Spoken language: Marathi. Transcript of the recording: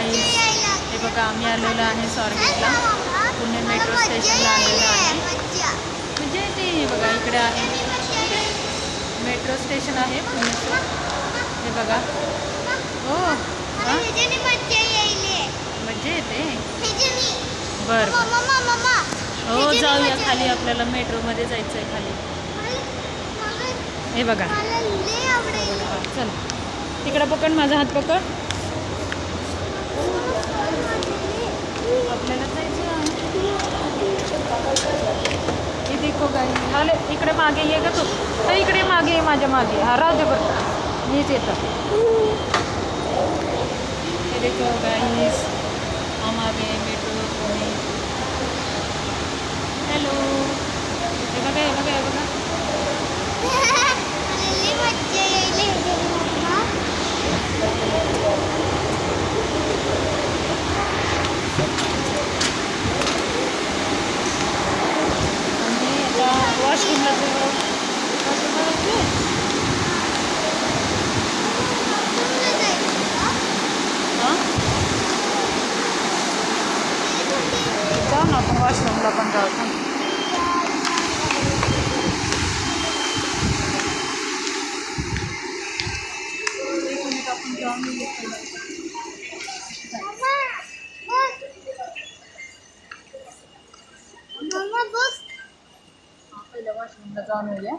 हे बघा आम्ही आलेलो आहे स्वारगेटला, पुणे मेट्रो स्टेशनला आलेलो आहे. म्हणजे ते बघा इकडे आहे मेट्रो स्टेशन आहे पुण्याचं. हे बघा हो मज्जा येते. बरं हो जाऊया खाली, आपल्याला मेट्रोमध्ये जायचं आहे खाली. हे बघा चल तिकडं पकड, माझा हात पकड. आपल्याला जायचं हे देखो गाई आले. इकडे मागे ये का तू, तर इकडे मागे ये, माझ्या मागे. हा राहू दे बरं, मीच येतं. हे देखो गाईस हम आ गए मेट्रो पुणे. हॅलो हे बघा हे बघा हे बघा. वॉशरूमला जाऊ ना आपण, वॉशरूमला पण जाऊ. पहिलं वॉशरूमला जाऊन येऊया.